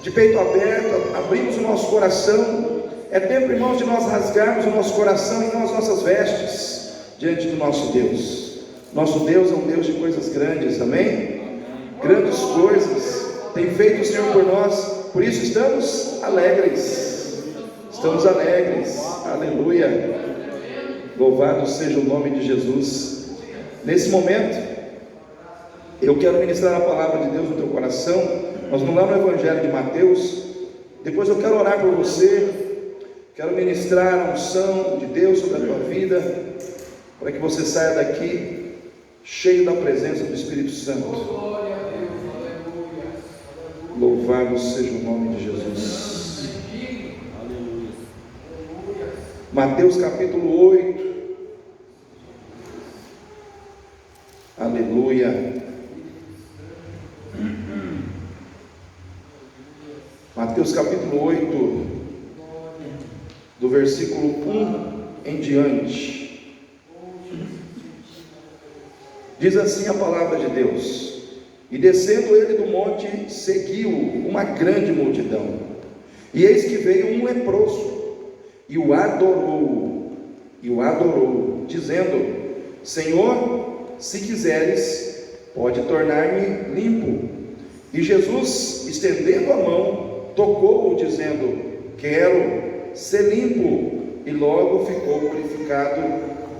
de peito aberto, abrimos o nosso coração. É tempo, irmãos, de nós rasgarmos o nosso coração e não as nossas vestes diante do nosso Deus. Nosso Deus é um Deus de coisas grandes, amém? Grandes coisas tem feito o Senhor por nós, por isso estamos alegres. Estamos alegres, aleluia. Louvado seja o nome de Jesus. Nesse momento, eu quero ministrar a palavra de Deus no teu coração. Nós vamos lá no Evangelho de Mateus. Depois eu quero orar por você. Quero ministrar a unção de Deus sobre a tua vida, para que você saia daqui cheio da presença do Espírito Santo. Louvado seja o nome de Jesus. Mateus capítulo 8. Aleluia. Mateus capítulo 8, do versículo 1 em diante. Diz assim a palavra de Deus: E descendo ele do monte, seguiu uma grande multidão. E eis que veio um leproso, e o adorou, dizendo: Senhor, se quiseres, pode tornar-me limpo. E Jesus, estendendo a mão, tocou-o, dizendo: Quero ser limpo. E logo ficou purificado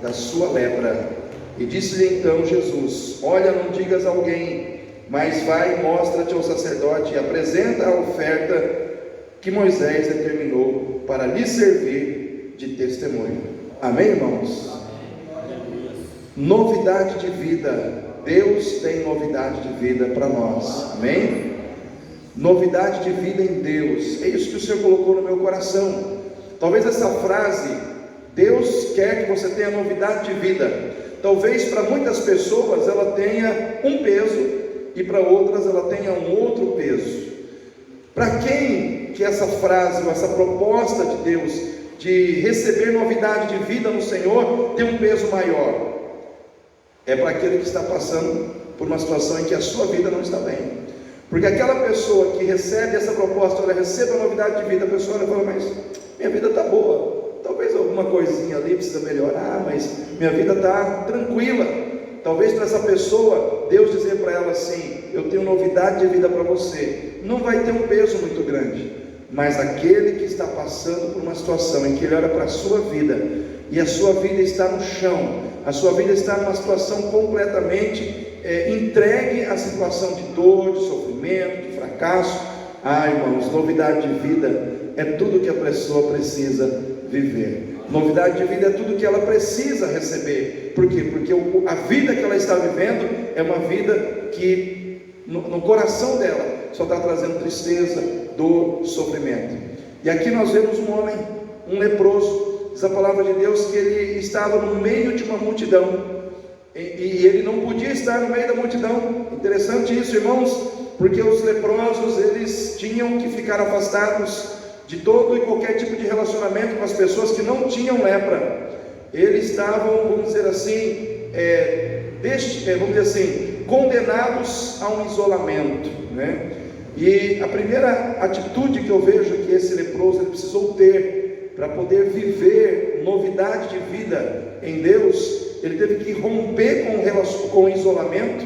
da sua lepra. E disse-lhe então Jesus: Olha, não digas a alguém, mas vai e mostra-te ao sacerdote, e apresenta a oferta que Moisés determinou para lhe servir de testemunho. Amém, irmãos? Novidade de vida. Deus tem novidade de vida para nós. Amém? Novidade de vida em Deus. É isso que o Senhor colocou no meu coração. Talvez essa frase, Deus quer que você tenha novidade de vida, talvez para muitas pessoas ela tenha um peso, e para outras ela tenha um outro peso. Para quem que essa frase, ou essa proposta de Deus, de receber novidade de vida no Senhor, tem um peso maior? É para aquele que está passando por uma situação em que a sua vida não está bem. Porque aquela pessoa que recebe essa proposta, ela recebe a novidade de vida, a pessoa olha e fala: mas minha vida está boa, talvez alguma coisinha ali precisa melhorar, mas minha vida está tranquila. Talvez para essa pessoa, Deus dizer para ela assim: eu tenho novidade de vida para você, não vai ter um peso muito grande. Mas aquele que está passando por uma situação em que ele olha para a sua vida, e a sua vida está no chão, a sua vida está numa situação completamente entregue à situação de dor, de sofrimento, de fracasso. Irmãos, novidade de vida é tudo que a pessoa precisa viver. Novidade de vida é tudo que ela precisa receber. Por quê? Porque a vida que ela está vivendo é uma vida que no coração dela só está trazendo tristeza, dor, sofrimento. E aqui nós vemos um homem, um leproso. Diz a palavra de Deus que ele estava no meio de uma multidão, e ele não podia estar no meio da multidão. Interessante isso, irmãos, porque os leprosos, eles tinham que ficar afastados de todo e qualquer tipo de relacionamento com as pessoas que não tinham lepra. Eles estavam, vamos dizer assim, condenados a um isolamento, né? E a primeira atitude que eu vejo que esse leproso ele precisou ter para poder viver novidade de vida em Deus, ele teve que romper com o isolamento,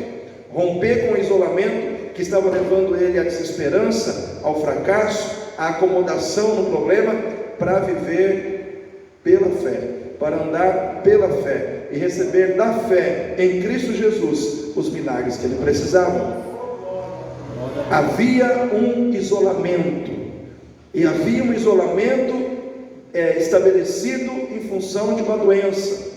que estava levando ele à desesperança, ao fracasso, à acomodação no problema, para viver pela fé, para andar pela fé e receber da fé em Cristo Jesus os milagres que ele precisava. Havia um isolamento, e havia um isolamento estabelecido em função de uma doença.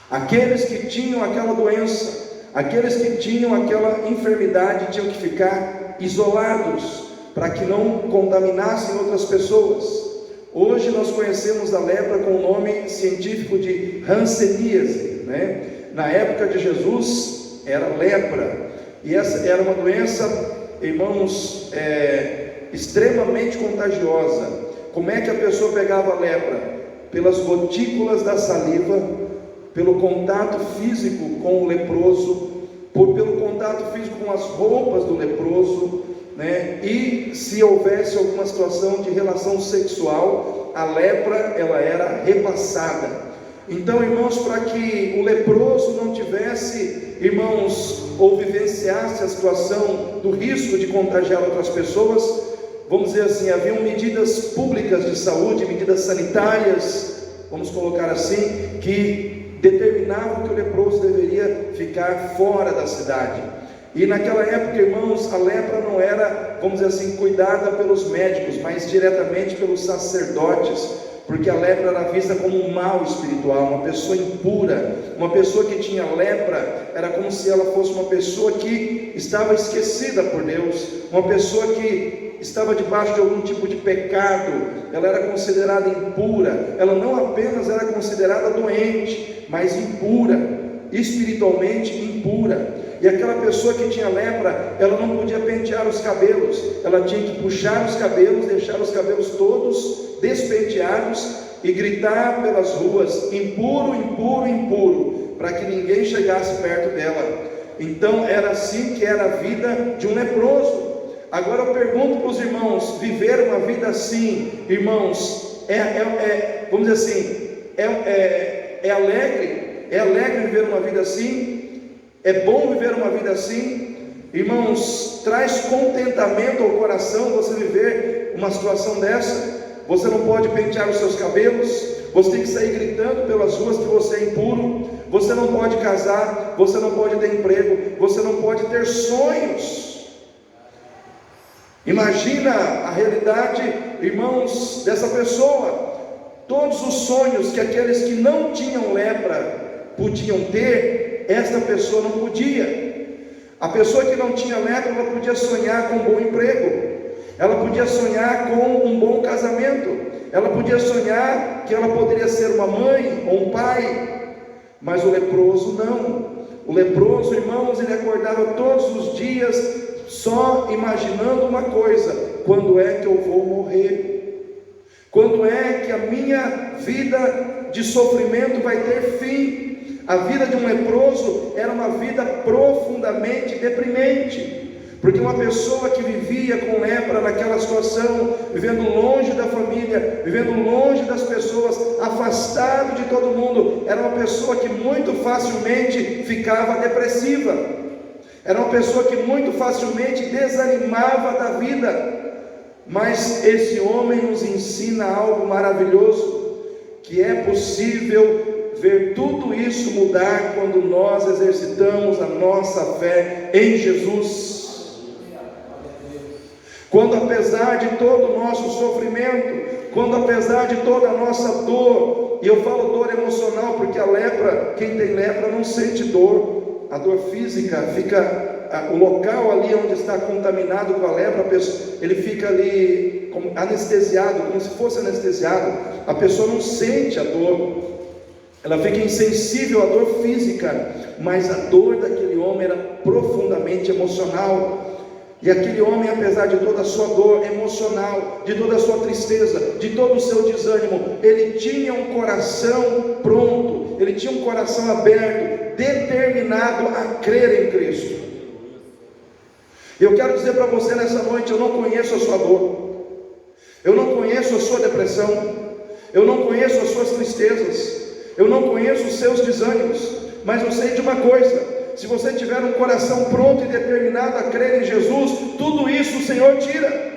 Aqueles que tinham aquela doença, aqueles que tinham aquela enfermidade, tinham que ficar isolados para que não contaminassem outras pessoas. Hoje nós conhecemos a lepra com o nome científico de hanseníase, né? Na época de Jesus era lepra, e essa era uma doença, irmãos, extremamente contagiosa. Como é que a pessoa pegava a lepra? Pelas gotículas da saliva, pelo contato físico com o leproso, pelo contato físico com as roupas do leproso, né? E se houvesse alguma situação de relação sexual, a lepra ela era repassada. Então, irmãos, para que o leproso não tivesse, irmãos, ou vivenciasse a situação do risco de contagiar outras pessoas, vamos dizer assim, haviam medidas públicas de saúde, medidas sanitárias, vamos colocar assim, que determinavam que o leproso deveria ficar fora da cidade. E naquela época, irmãos, a lepra não era, vamos dizer assim, cuidada pelos médicos, mas diretamente pelos sacerdotes, porque a lepra era vista como um mal espiritual, uma pessoa impura. Uma pessoa que tinha lepra era como se ela fosse uma pessoa que estava esquecida por Deus, uma pessoa que estava debaixo de algum tipo de pecado. Ela era considerada impura. Ela não apenas era considerada doente, mas impura, espiritualmente impura. E aquela pessoa que tinha lepra, ela não podia pentear os cabelos, ela tinha que puxar os cabelos, deixar os cabelos todos despenteados e gritar pelas ruas: impuro, impuro, impuro, para que ninguém chegasse perto dela. Então era assim que era a vida de um leproso. Agora eu pergunto para os irmãos: viver uma vida assim, irmãos, vamos dizer assim, é alegre? É alegre viver uma vida assim? É bom viver uma vida assim? Irmãos, traz contentamento ao coração você viver uma situação dessa? Você não pode pentear os seus cabelos, você tem que sair gritando pelas ruas que você é impuro, você não pode casar, você não pode ter emprego, você não pode ter sonhos. Imagina a realidade, irmãos, dessa pessoa. Todos os sonhos que aqueles que não tinham lepra podiam ter, esta pessoa não podia. A pessoa que não tinha lepra, ela podia sonhar com um bom emprego, ela podia sonhar com um bom casamento, ela podia sonhar que ela poderia ser uma mãe ou um pai, mas o leproso não. O leproso, irmãos, ele acordava todos os dias só imaginando uma coisa: quando é que eu vou morrer? Quando é que a minha vida de sofrimento vai ter fim? A vida de um leproso era uma vida profundamente deprimente, porque uma pessoa que vivia com lepra naquela situação, vivendo longe da família, vivendo longe das pessoas, afastado de todo mundo, era uma pessoa que muito facilmente ficava depressiva, era uma pessoa que muito facilmente desanimava da vida. Mas esse homem nos ensina algo maravilhoso, que é possível ver tudo isso mudar quando nós exercitamos a nossa fé em Jesus. Quando, apesar de todo o nosso sofrimento, quando apesar de toda a nossa dor, e eu falo dor emocional porque a lepra, quem tem lepra não sente dor, a dor física fica, o local ali onde está contaminado com a lepra, ele fica ali como anestesiado, como se fosse anestesiado, a pessoa não sente a dor, ela fica insensível à dor física, mas a dor daquele homem era profundamente emocional. E aquele homem, apesar de toda a sua dor emocional, de toda a sua tristeza, de todo o seu desânimo, ele tinha um coração pronto, ele tinha um coração aberto, determinado a crer em Cristo. Eu quero dizer para você nessa noite: eu não conheço a sua dor, eu não conheço a sua depressão, eu não conheço as suas tristezas, eu não conheço os seus desânimos, mas eu sei de uma coisa: se você tiver um coração pronto e determinado a crer em Jesus, tudo isso o Senhor tira.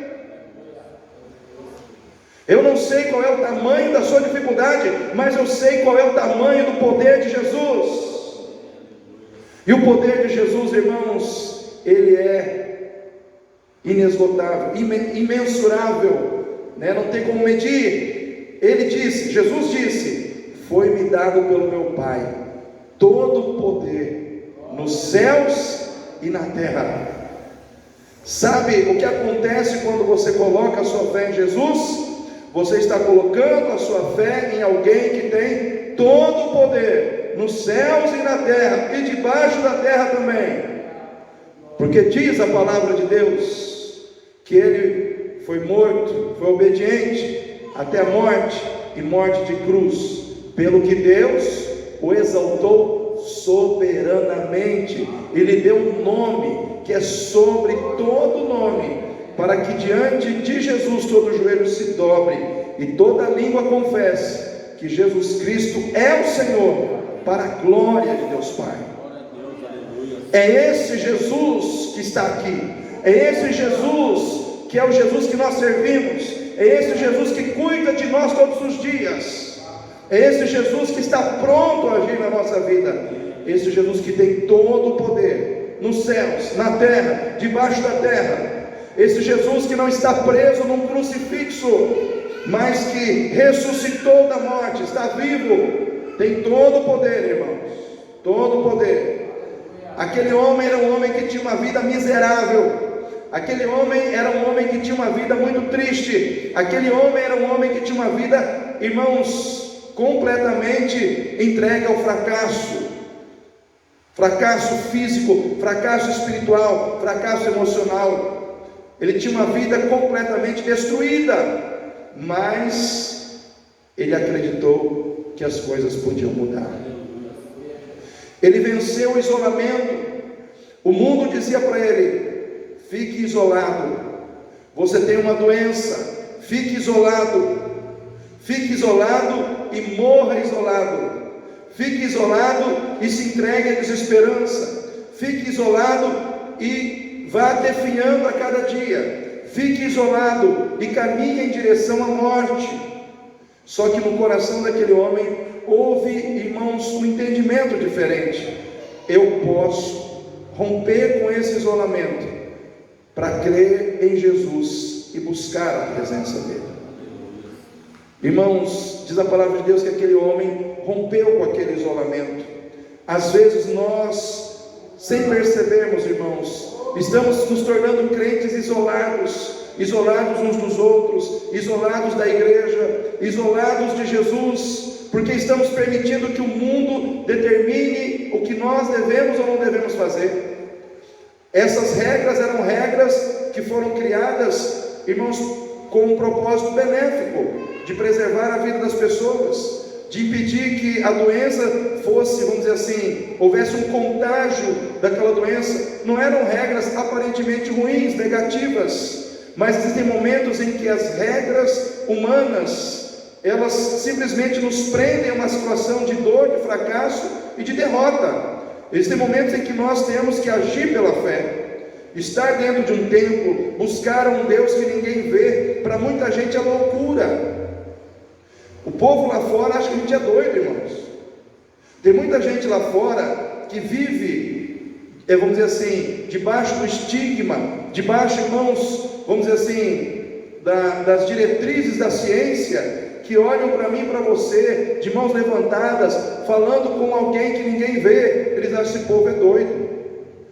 Eu não sei qual é o tamanho da sua dificuldade, mas eu sei qual é o tamanho do poder de Jesus. E o poder de Jesus, irmãos, ele é inesgotável, imensurável, né? Não tem como medir. Ele disse, Jesus disse: foi-me dado pelo meu Pai todo o poder nos céus e na terra. Sabe o que acontece quando você coloca a sua fé em Jesus? Você está colocando a sua fé em alguém que tem todo o poder nos céus e na terra, e debaixo da terra também, porque diz a palavra de Deus que ele foi morto, foi obediente até a morte, e morte de cruz, pelo que Deus o exaltou soberanamente, e lhe deu um nome que é sobre todo nome, para que diante de Jesus todo joelho se dobre e toda língua confesse que Jesus Cristo é o Senhor, para a glória de Deus Pai. É esse Jesus que está aqui, é esse Jesus que é o Jesus que nós servimos, é esse Jesus que cuida de nós todos os dias, é esse Jesus que está pronto a agir na nossa vida, esse Jesus que tem todo o poder nos céus, na terra, debaixo da terra, esse Jesus que não está preso num crucifixo, mas que ressuscitou da morte, está vivo, tem todo o poder, irmãos, todo o poder. Aquele homem era um homem que tinha uma vida miserável, aquele homem era um homem que tinha uma vida muito triste, aquele homem era um homem que tinha uma vida, irmãos, completamente entregue ao fracasso, fracasso físico, fracasso espiritual, fracasso emocional. Ele tinha uma vida completamente destruída, mas ele acreditou que as coisas podiam mudar. Ele venceu o isolamento. O mundo dizia para ele: fique isolado, você tem uma doença, fique isolado e morra isolado, fique isolado e se entregue à desesperança, fique isolado e vá definhando a cada dia, fique isolado e caminhe em direção à morte. Só que no coração daquele homem houve, irmãos, um entendimento diferente. Eu posso romper com esse isolamento para crer em Jesus e buscar a presença dele. Irmãos, diz a palavra de Deus que aquele homem rompeu com aquele isolamento. Às vezes nós, sem percebermos, irmãos, estamos nos tornando crentes isolados uns dos outros, isolados da igreja, isolados de Jesus, porque estamos permitindo que o mundo determine o que nós devemos ou não devemos fazer. Essas regras eram regras que foram criadas, irmãos, com um propósito benéfico, de preservar a vida das pessoas, de impedir que a doença fosse, vamos dizer assim, houvesse um contágio daquela doença. Não eram regras aparentemente ruins, negativas, mas existem momentos em que as regras humanas, elas simplesmente nos prendem a uma situação de dor, de fracasso e de derrota. Existem momentos em que nós temos que agir pela fé, estar dentro de um templo, buscar um Deus que ninguém vê. Para muita gente é loucura. O povo lá fora acha que a gente é doido, irmãos. Tem muita gente lá fora que vive, vamos dizer assim, debaixo do estigma, debaixo, irmãos, vamos dizer assim, das diretrizes da ciência, que olham para mim e para você, de mãos levantadas, falando com alguém que ninguém vê. Eles acham que esse povo é doido,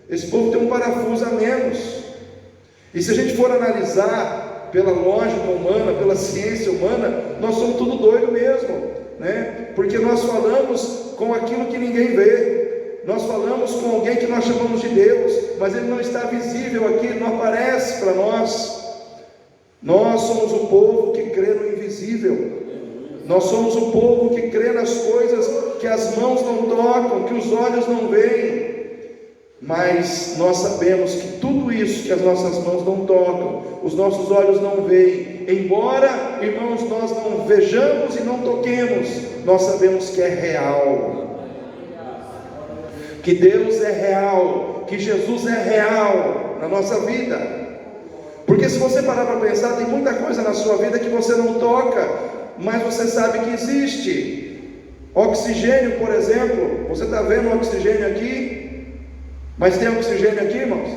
esse povo tem um parafuso a menos. E se a gente for analisar pela lógica humana, pela ciência humana, nós somos tudo doido mesmo, né? Porque nós falamos com aquilo que ninguém vê, nós falamos com alguém que nós chamamos de Deus, mas ele não está visível aqui, ele não aparece para nós. Nós somos o povo que crê no invisível, nós somos o povo que crê nas coisas que as mãos não tocam, que os olhos não veem. Mas nós sabemos que tudo isso que as nossas mãos não tocam, os nossos olhos não veem, embora, irmãos, nós não vejamos e não toquemos, nós sabemos que é real, que Deus é real, que Jesus é real na nossa vida. Porque se você parar para pensar, tem muita coisa na sua vida que você não toca, mas você sabe que existe. Oxigênio, por exemplo, você está vendo o oxigênio aqui? Mas tem oxigênio aqui, irmãos?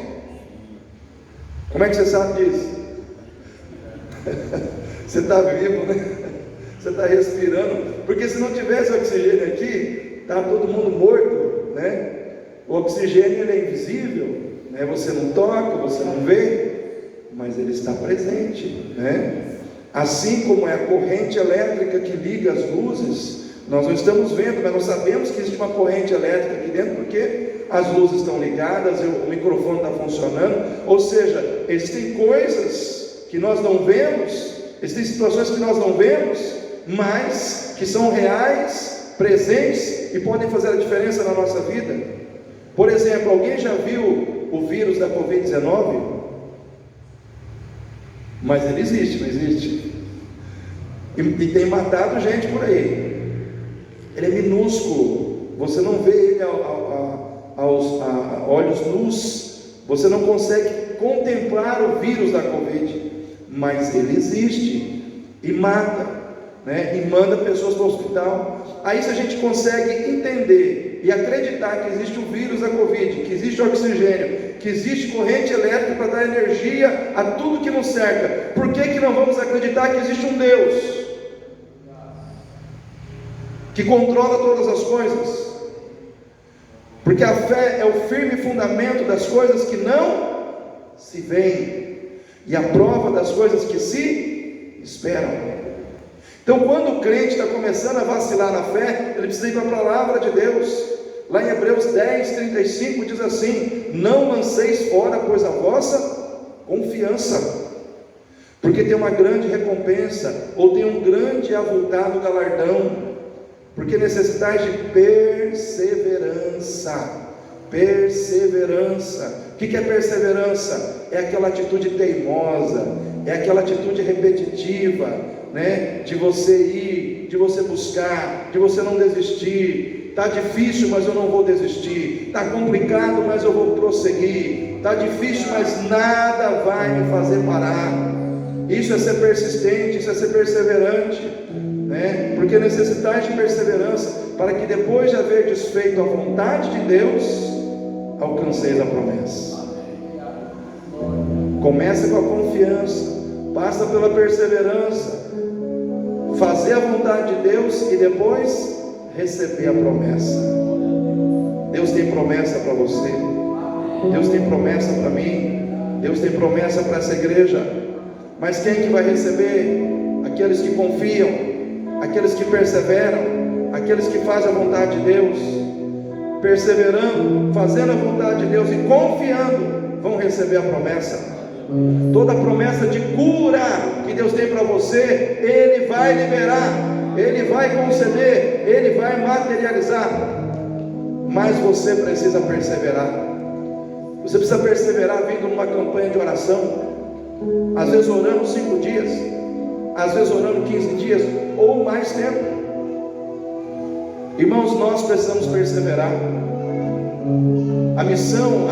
Como é que você sabe disso? Você está vivo, né? Você está respirando. Porque se não tivesse oxigênio aqui, está todo mundo morto, né? O oxigênio, ele é invisível, né? Você não toca, você não vê, mas ele está presente, né? Assim como é a corrente elétrica que liga as luzes, nós não estamos vendo, mas nós sabemos que existe uma corrente elétrica aqui dentro, porque as luzes estão ligadas, o microfone está funcionando. Ou seja, existem coisas que nós não vemos, existem situações que nós não vemos, mas que são reais, presentes e podem fazer a diferença na nossa vida. Por exemplo, alguém já viu o vírus da Covid-19? Mas ele existe, não existe? E tem matado gente por aí. Ele é minúsculo, você não vê ele a olhos nus, você não consegue contemplar o vírus da Covid, mas ele existe e mata, né? E manda pessoas para o hospital. Aí se a gente consegue entender e acreditar que existe o vírus da Covid, que existe oxigênio, que existe corrente elétrica para dar energia a tudo que nos cerca, por que não vamos acreditar que existe um Deus que controla todas as coisas? Porque a fé é o firme fundamento das coisas que não se veem e a prova das coisas que se esperam. Então, quando o crente está começando a vacilar na fé, ele precisa ir para a palavra de Deus. Lá em Hebreus 10:35 diz assim: não lanceis fora, pois, a vossa confiança, porque tem uma grande recompensa, ou tem um grande e avultado galardão, porque necessitais de perseverança. Perseverança. O que é perseverança? É aquela atitude teimosa, é aquela atitude repetitiva, né? De você ir, de você buscar, de você não desistir. Está difícil, mas eu não vou desistir. Está complicado, mas eu vou prosseguir. Está difícil, mas nada vai me fazer parar. Isso é ser persistente, isso é ser perseverante, né? Porque necessitais de perseverança, para que depois de haver desfeito a vontade de Deus, alcanceis a promessa. Começa com a confiança, passa pela perseverança, fazer a vontade de Deus e depois receber a promessa. Deus tem promessa para você, Deus tem promessa para mim, Deus tem promessa para essa igreja. Mas quem que vai receber? Aqueles que confiam, aqueles que perseveram, aqueles que fazem a vontade de Deus. Perseverando, fazendo a vontade de Deus e confiando, vão receber a promessa. Toda a promessa de cura que Deus tem para você, Ele vai liberar, Ele vai conceder, Ele vai materializar. Mas você precisa perseverar. Você precisa perseverar vindo numa campanha de oração, às vezes orando 5 dias, às vezes orando 15 dias ou mais tempo. Irmãos, nós precisamos perseverar. A missão,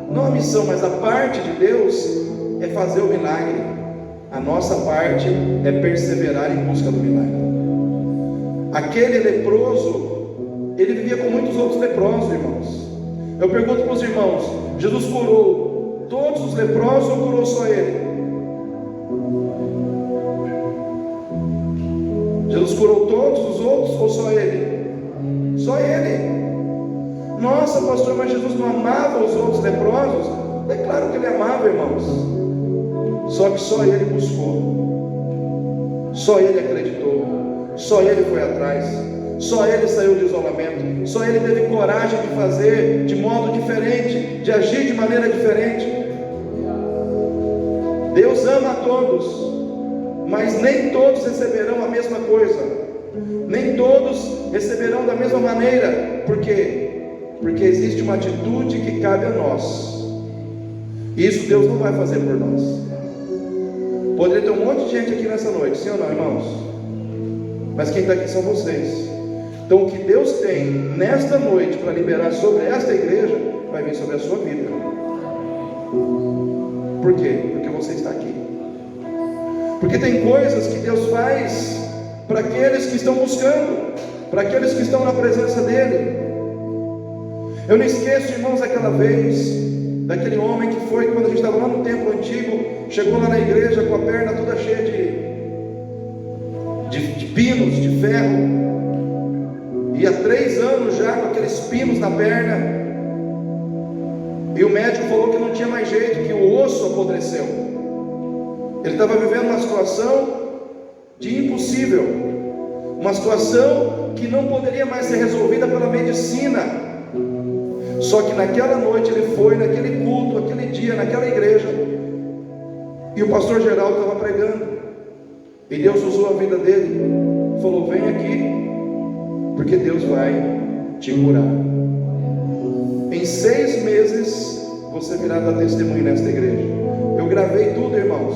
não a missão, mas a parte de Deus é fazer o milagre. A nossa parte é perseverar em busca do milagre. Aquele leproso, ele vivia com muitos outros leprosos, irmãos. Eu pergunto para os irmãos: Jesus curou todos os leprosos ou curou só ele? Jesus curou todos os outros ou só ele? Só ele. Nossa, pastor, mas Jesus não amava os outros leprosos? É claro que ele amava, irmãos. Só que só ele buscou, só ele acreditou, só ele foi atrás, só ele saiu do isolamento, só ele teve coragem de fazer de modo diferente, de agir de maneira diferente. Deus ama a todos, mas nem todos receberão a mesma coisa, nem todos receberão da mesma maneira. Por quê? Porque existe uma atitude que cabe a nós, e isso Deus não vai fazer por nós. Poderia ter um monte de gente aqui nessa noite, sim ou não, irmãos? Mas quem está aqui são vocês. Então o que Deus tem nesta noite para liberar sobre esta igreja, vai vir sobre a sua vida. Por quê? Porque você está aqui. Porque tem coisas que Deus faz para aqueles que estão buscando, para aqueles que estão na presença dEle. Eu não esqueço, irmãos, aquela vez, daquele homem que foi, quando a gente estava lá no templo antigo, chegou lá na igreja com a perna toda cheia de pinos, de ferro, e há 3 anos já com aqueles pinos na perna, e o médico falou que não tinha mais jeito, que o osso apodreceu. Ele estava vivendo uma situação de impossível, uma situação que não poderia mais ser resolvida pela medicina. Só que naquela noite ele foi, naquele culto, aquele dia, naquela igreja, e o pastor Geraldo estava pregando, e Deus usou a vida dele, falou: vem aqui, porque Deus vai te curar. Em 6 meses você virá dar testemunho nesta igreja. Eu gravei tudo, irmãos.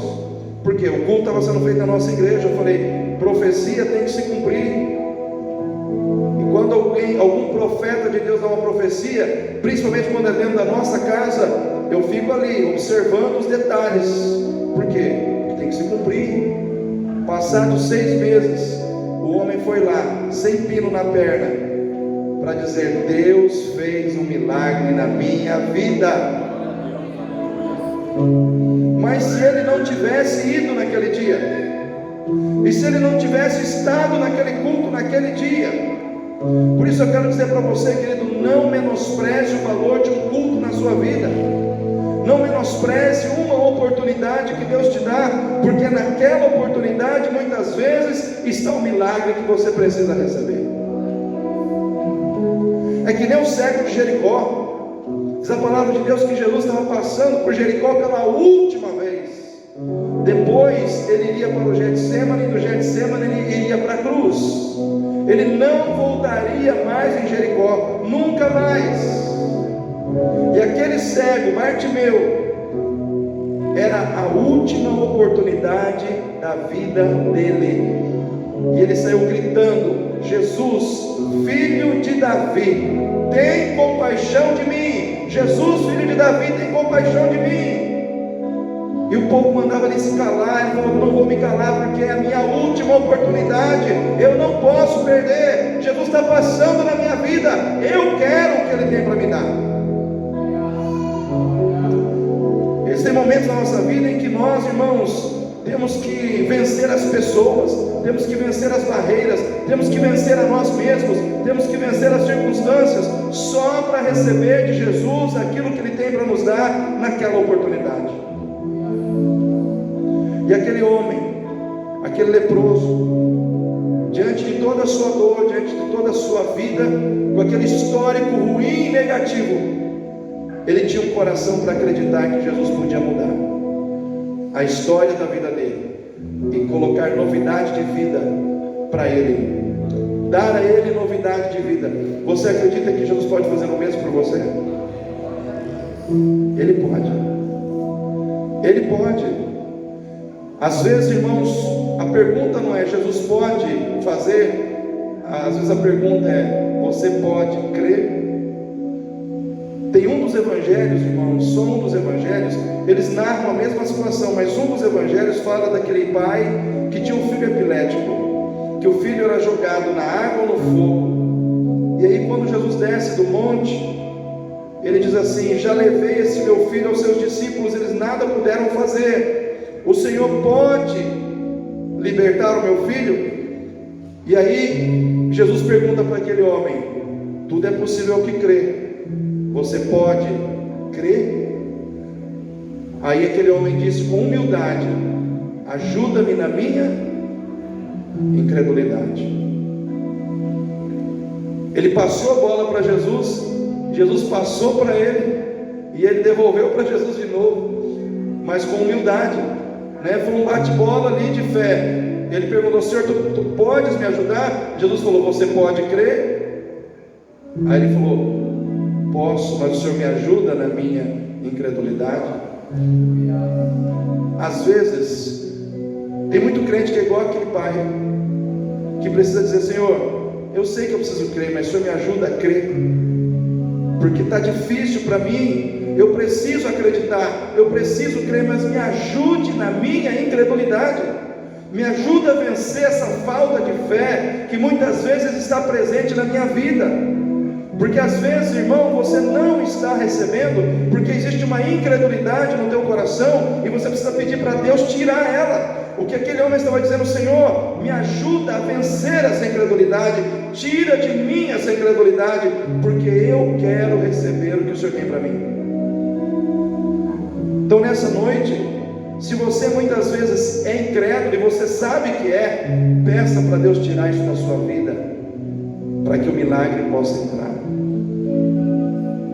Porque o culto estava sendo feito na nossa igreja. Eu falei, profecia tem que se cumprir. E quando algum profeta de Deus dá uma profecia, principalmente quando é dentro da nossa casa, eu fico ali observando os detalhes. Por quê? Porque tem que se cumprir. Passados 6 meses, o homem foi lá, sem pino na perna, para dizer: Deus fez um milagre na minha vida. Mas se ele não tivesse ido naquele dia, e se ele não tivesse estado naquele culto naquele dia, por isso eu quero dizer para você, querido, não menospreze o valor de um culto na sua vida. Não menospreze uma oportunidade que Deus te dá, porque naquela oportunidade muitas vezes está o milagre que você precisa receber. É que nem o cego de Jericó. Diz a palavra de Deus que Jesus estava passando por Jericó pela última vez. Depois ele iria para o Getsemane, e do Getsemane ele iria para a cruz. Ele não voltaria mais em Jericó, nunca mais. E aquele cego, Bartimeu, era a última oportunidade da vida dele. E ele saiu gritando: Jesus, filho de Davi, tem compaixão de mim. Jesus, filho de Davi, tem compaixão de mim. E o povo mandava ele se calar. Ele falou: não vou me calar, porque é a minha última oportunidade, eu não posso perder. Jesus está passando na minha vida, eu quero o que ele tem para me dar. Existem momentos na nossa vida em que nós, irmãos, temos que vencer as pessoas, temos que vencer as barreiras, temos que vencer a nós mesmos, temos que vencer as circunstâncias, só para receber de Jesus aquilo que Ele tem para nos dar naquela oportunidade. E aquele homem, aquele leproso, diante de toda a sua dor, diante de toda a sua vida, com aquele histórico ruim e negativo, ele tinha um coração para acreditar que Jesus podia mudar a história da vida dele e colocar novidade de vida para ele, dar a ele novidade de vida. Você acredita que Jesus pode fazer o mesmo por você? Ele pode. Ele pode. Às vezes, irmãos, a pergunta não é Jesus pode fazer. Às vezes a pergunta é: você pode crer? Tem um dos evangelhos, irmãos, só um dos evangelhos, eles narram a mesma situação, mas um dos evangelhos fala daquele pai que tinha um filho epilético, que o filho era jogado na água ou no fogo. E aí quando Jesus desce do monte, ele diz assim: já levei esse meu filho aos seus discípulos, eles nada puderam fazer, o Senhor pode libertar o meu filho? E aí Jesus pergunta para aquele homem: tudo é possível ao que crê, você pode crer? Aí aquele homem disse com humildade: ajuda-me na minha incredulidade. Ele passou a bola para Jesus, Jesus passou para ele, e ele devolveu para Jesus de novo, mas com humildade, né? Foi um bate-bola ali de fé. Ele perguntou: Senhor, tu podes me ajudar? Jesus falou: você pode crer? Aí ele falou: posso, mas o Senhor me ajuda na minha incredulidade. Às vezes tem muito crente que é igual aquele pai, que precisa dizer: Senhor, eu sei que eu preciso crer, mas o Senhor me ajuda a crer, porque está difícil para mim, eu preciso acreditar, eu preciso crer, mas me ajude na minha incredulidade, me ajuda a vencer essa falta de fé que muitas vezes está presente na minha vida. Porque às vezes, irmão, você não está recebendo, porque existe uma incredulidade no teu coração, e você precisa pedir para Deus tirar ela. O que aquele homem estava dizendo: Senhor, me ajuda a vencer essa incredulidade, tira de mim essa incredulidade, porque eu quero receber o que o Senhor tem para mim. Então nessa noite, se você muitas vezes é incrédulo e você sabe que é, peça para Deus tirar isso da sua vida, para que o milagre possa entrar.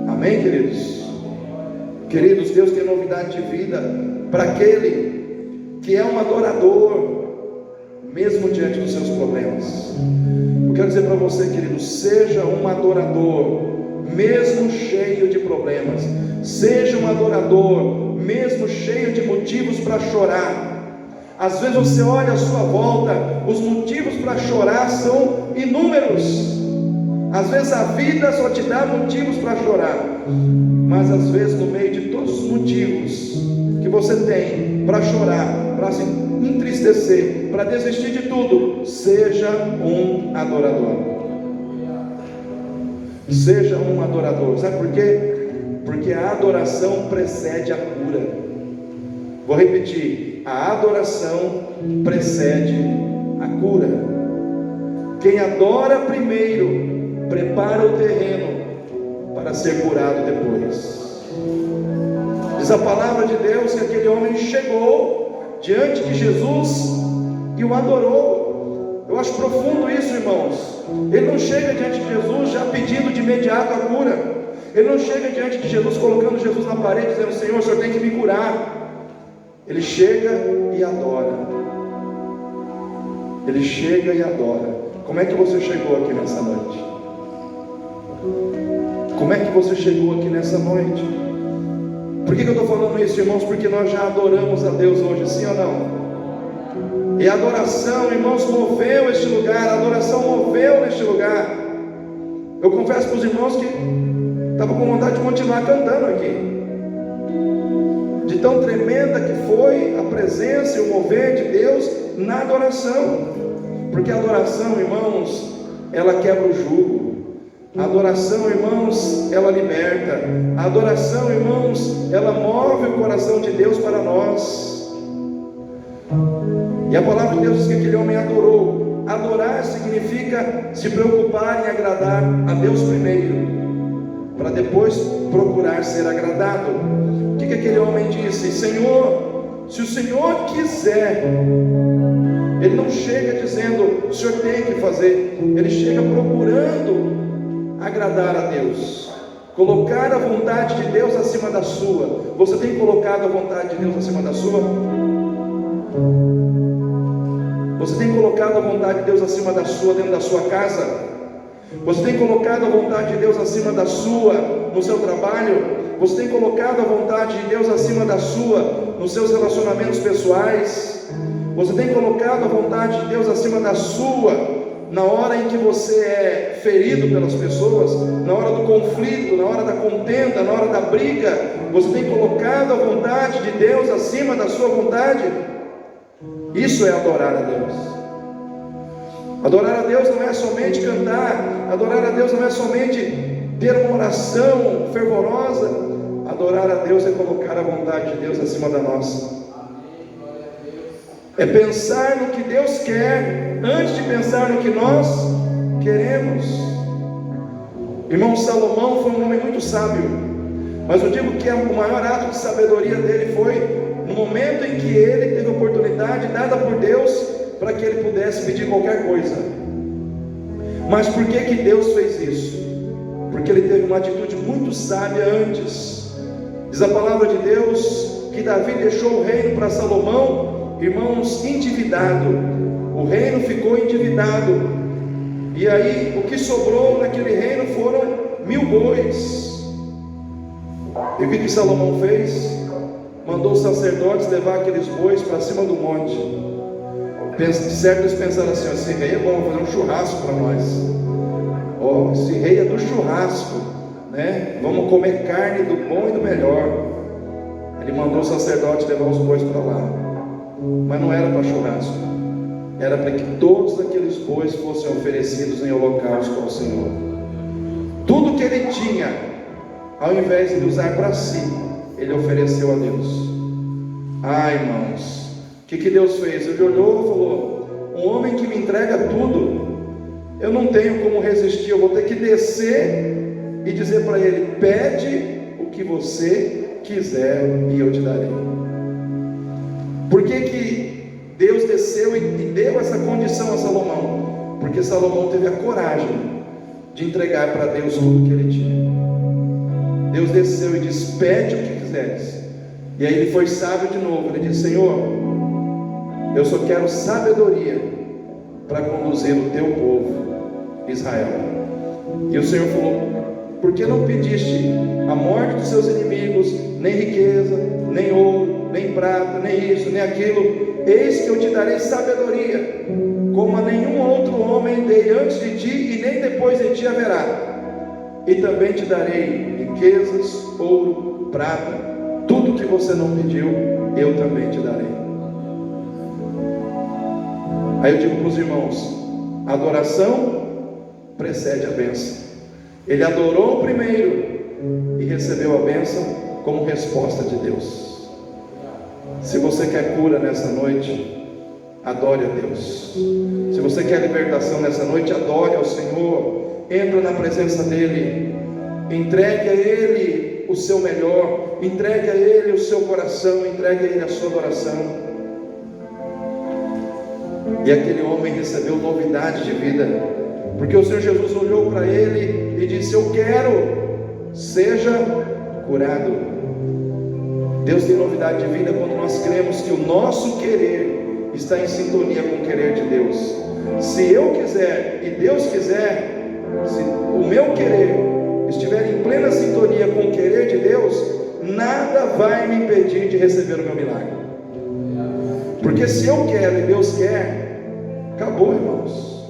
Amém, queridos? Queridos, Deus tem novidade de vida para aquele que é um adorador, mesmo diante dos seus problemas. Eu quero dizer para você, querido, seja um adorador, mesmo cheio de problemas. Seja um adorador, mesmo cheio de motivos para chorar. Às vezes você olha à sua volta, os motivos para chorar são inúmeros. Às vezes a vida só te dá motivos para chorar, mas às vezes no meio de todos os motivos que você tem para chorar, para se entristecer, para desistir de tudo, seja um adorador. Seja um adorador. Sabe por quê? Porque a adoração precede a cura. Vou repetir: a adoração precede a cura. Quem adora primeiro prepara o terreno para ser curado depois. Diz a palavra de Deus que aquele homem chegou diante de Jesus e o adorou. Eu acho profundo isso, irmãos. Ele não chega diante de Jesus já pedindo de imediato a cura. Ele não chega diante de Jesus colocando Jesus na parede dizendo: Senhor, o Senhor tem que me curar. Ele chega e adora. Ele chega e adora. Como é que você chegou aqui nessa noite? Como é que você chegou aqui nessa noite? Por que eu estou falando isso, irmãos? Porque nós já adoramos a Deus hoje, sim ou não? E a adoração, irmãos, moveu este lugar. A adoração moveu neste lugar. Eu confesso para os irmãos que estava com vontade de continuar cantando aqui, de tão tremenda que foi a presença e o mover de Deus na adoração. Porque a adoração, irmãos, ela quebra o jugo. A adoração, irmãos, ela liberta. A adoração, irmãos, ela move o coração de Deus para nós. E a palavra de Deus diz que aquele homem adorou. Adorar significa se preocupar em agradar a Deus primeiro, para depois procurar ser agradado. O que aquele homem disse? Senhor, se o Senhor quiser. Ele não chega dizendo: o Senhor tem que fazer. Ele chega procurando agradar a Deus, colocar a vontade de Deus acima da sua. Você tem colocado a vontade de Deus acima da sua? Você tem colocado a vontade de Deus acima da sua dentro da sua casa? Você tem colocado a vontade de Deus acima da sua no seu trabalho? Você tem colocado a vontade de Deus acima da sua nos seus relacionamentos pessoais? Você tem colocado a vontade de Deus acima da sua na hora em que você é ferido pelas pessoas, na hora do conflito, na hora da contenda, na hora da briga? Você tem colocado a vontade de Deus acima da sua vontade? Isso é adorar a Deus. Adorar a Deus não é somente cantar. Adorar a Deus não é somente ter uma oração fervorosa. Adorar a Deus é colocar a vontade de Deus acima da nossa. É pensar no que Deus quer antes de pensar no que nós queremos. Irmão, Salomão foi um homem muito sábio, mas eu digo que o maior ato de sabedoria dele foi no momento em que ele teve a oportunidade dada por Deus para que ele pudesse pedir qualquer coisa. Mas por que Deus fez isso? Porque ele teve uma atitude muito sábia antes. Diz a palavra de Deus que Davi deixou o reino para Salomão, irmãos, endividado. O reino ficou endividado. E aí o que sobrou naquele reino foram 1000 bois. E o que Salomão fez? Mandou os sacerdotes levar aqueles bois para cima do monte. De certo eles pensaram assim: esse rei é bom, vou fazer um churrasco para nós. Esse rei é do churrasco, né? Vamos comer carne do bom e do melhor. Ele mandou os sacerdotes levar os bois para lá, mas não era para churrasco, era para que todos aqueles bois fossem oferecidos em holocausto ao Senhor. Tudo que ele tinha, ao invés de usar para si, ele ofereceu a Deus. Irmãos, o que Deus fez? Ele olhou e falou: um homem que me entrega tudo, eu não tenho como resistir, eu vou ter que descer e dizer para ele: pede o que você quiser e eu te darei. Por que Deus desceu e deu essa condição a Salomão? Porque Salomão teve a coragem de entregar para Deus tudo que ele tinha. Deus desceu e disse: pede o que quiseres. E aí ele foi sábio de novo. Ele disse: Senhor, eu só quero sabedoria para conduzir o teu povo Israel. E o Senhor falou: por que não pediste a morte dos seus inimigos, nem riqueza, nem ouro, nem prata, nem isso, nem aquilo? eis que eu te darei sabedoria, como a nenhum outro homem dei antes de ti, e nem depois de ti haverá. E também te darei riquezas, ouro, prata, tudo que você não pediu, eu também te darei. Aí eu digo para os irmãos: adoração precede a bênção. Ele adorou primeiro e recebeu a bênção como resposta de Deus. Se você quer cura nessa noite, adore a Deus. Se você quer libertação nessa noite, adore ao Senhor. Entra na presença dEle, entregue a Ele o seu melhor, entregue a Ele o seu coração, entregue a Ele a sua adoração. E aquele homem recebeu novidade de vida, porque o Senhor Jesus olhou para ele e disse: eu quero, seja curado. Deus tem novidade de vida quando nós cremos que o nosso querer está em sintonia com o querer de Deus. Se eu quiser e Deus quiser, se o meu querer estiver em plena sintonia com o querer de Deus, nada vai me impedir de receber o meu milagre. Porque se eu quero e Deus quer, acabou, irmãos.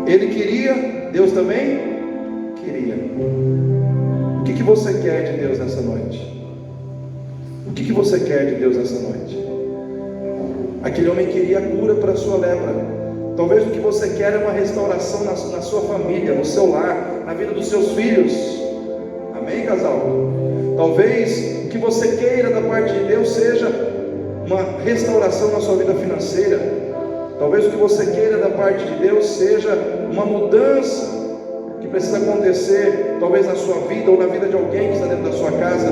Ele queria, Deus também queria. O que você quer de Deus nessa noite? O que você quer de Deus nessa noite? Aquele homem queria cura para a sua lepra. Talvez o que você quer é uma restauração na sua família, no seu lar, na vida dos seus filhos. Amém, casal? Talvez o que você queira da parte de Deus seja uma restauração na sua vida financeira. Talvez o que você queira da parte de Deus seja uma mudança que precisa acontecer, talvez na sua vida ou na vida de alguém que está dentro da sua casa.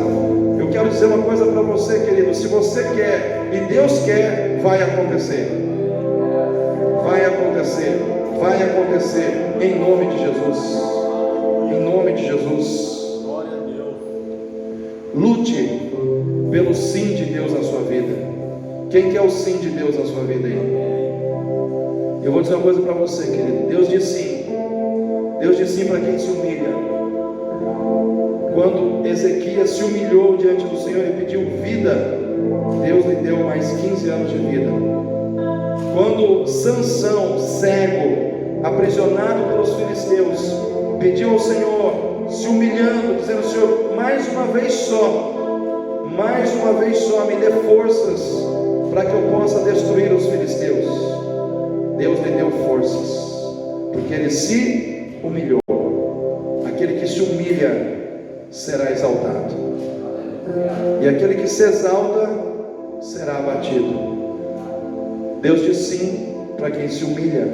Eu quero dizer uma coisa para você, querido: se você quer e Deus quer, vai acontecer. Vai acontecer, vai acontecer, em nome de Jesus, em nome de Jesus. Glória a Deus. Lute pelo sim de Deus na sua vida. Quem quer o sim de Deus na sua vida aí? Eu vou dizer uma coisa para você, querido: Deus diz sim. Deus diz sim para quem se humilha. Quando Ezequias se humilhou diante do Senhor e pediu vida, Deus lhe deu mais 15 anos de vida. Quando Sansão, cego, aprisionado pelos filisteus, pediu ao Senhor, se humilhando, dizendo: Senhor, mais uma vez só, me dê forças para que eu possa destruir os filisteus. Deus lhe deu forças, porque ele se humilhou. Aquele que se humilha será exaltado, e aquele que se exalta será abatido. Deus diz sim para quem se humilha.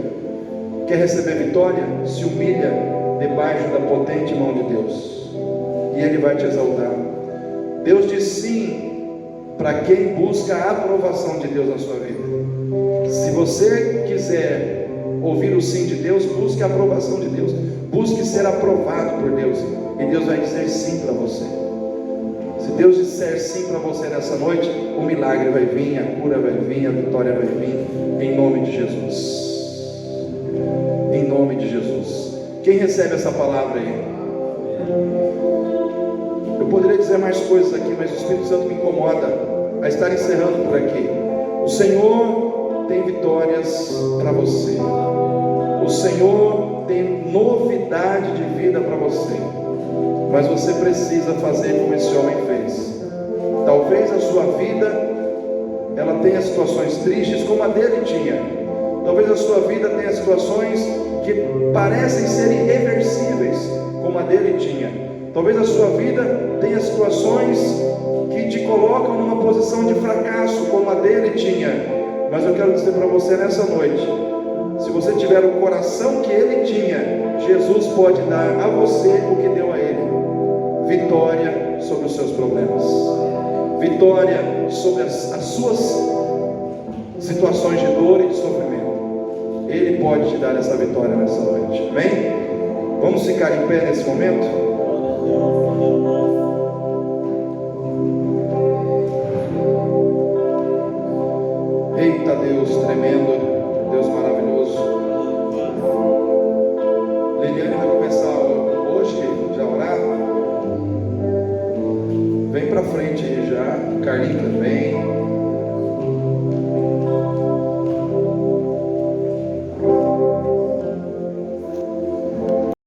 Quer receber vitória? Se humilha debaixo da potente mão de Deus, e Ele vai te exaltar. Deus diz sim para quem busca a aprovação de Deus na sua vida. Se você quiser ouvir o sim de Deus, busque a aprovação de Deus, busque ser aprovado por Deus, e Deus vai dizer sim para você. Se Deus disser sim para você nessa noite, o milagre vai vir, a cura vai vir, a vitória vai vir, em nome de Jesus. Em nome de Jesus. Quem recebe essa palavra aí? Eu poderia dizer mais coisas aqui, mas o Espírito Santo me incomoda a estar encerrando por aqui. O Senhor tem vitórias para você. O Senhor tem novidade de vida para você. Mas você precisa fazer como esse homem fez. Talvez a sua vida ela tenha situações tristes como a dele tinha. Talvez a sua vida tenha situações que parecem ser irreversíveis como a dele tinha. Talvez a sua vida tenha situações que te colocam numa posição de fracasso como a dele tinha. Mas eu quero dizer para você nessa noite: se você tiver o coração que ele tinha, Jesus pode dar a você o que deu a ele: vitória sobre os seus problemas, vitória sobre as suas situações de dor e de sofrimento. Ele pode te dar essa vitória nessa noite. Amém? Vamos ficar em pé nesse momento? Eita Deus tremendo, Deus maravilhoso. Liliane vai começar hoje já a orar. Vem pra frente aí já, Carlinhos também.